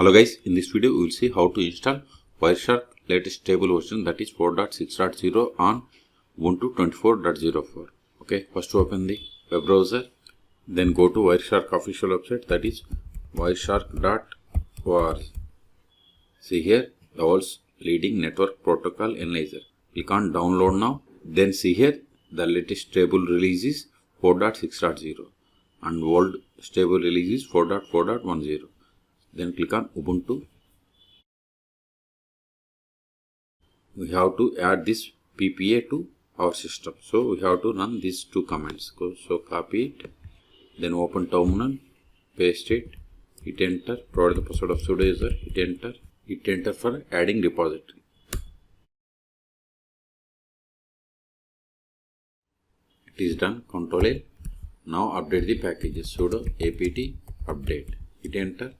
Hello guys, in this video we will see how to install Wireshark latest stable version, that is 4.6.0 on Ubuntu 24.04. Okay, first open the web browser, then go to Wireshark official website, that is wireshark.org. See here the world's leading network protocol analyzer. Click on download now. Then see here the latest stable release is 4.6.0 and world stable release is 4.4.10. Then click on Ubuntu. We have to add this PPA to our system. So we have to run these two commands. So copy it, then open terminal, paste it, hit enter, provide the password of sudo user, hit enter for adding repository. It is done. Ctrl L. Now update the packages. Sudo apt update. Hit enter.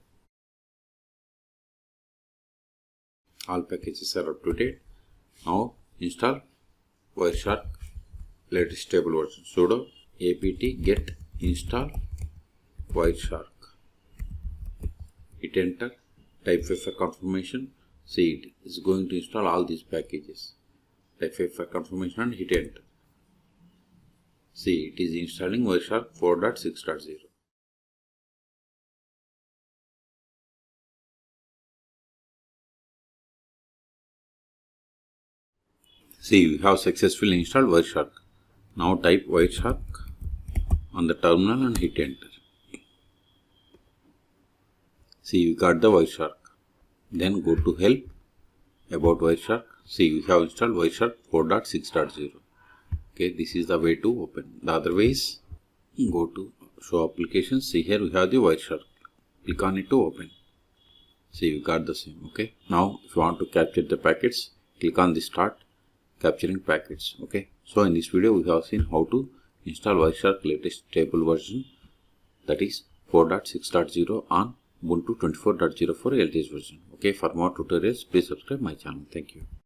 All packages are up to date. Now install Wireshark latest stable version. Sudo apt get install Wireshark. Hit enter. Type FFI confirmation. See, it is going to install all these packages. Type FFI confirmation and hit enter. See, it is installing Wireshark 4.6.0. See, we have successfully installed Wireshark. Now type Wireshark on the terminal and hit enter. See, we got the Wireshark. Then go to help, about Wireshark. See, we have installed Wireshark 4.6.0. Okay, this is the way to open. The other way is go to show applications. See, here we have the Wireshark. Click on it to open. See, we got the same. Okay, now if you want to capture the packets, click on the start capturing packets. Okay, so in this video we have seen how to install Wireshark latest stable version, that is 4.6.0 on Ubuntu 24.04 LTS version. Okay, for more tutorials please subscribe my channel. Thank you.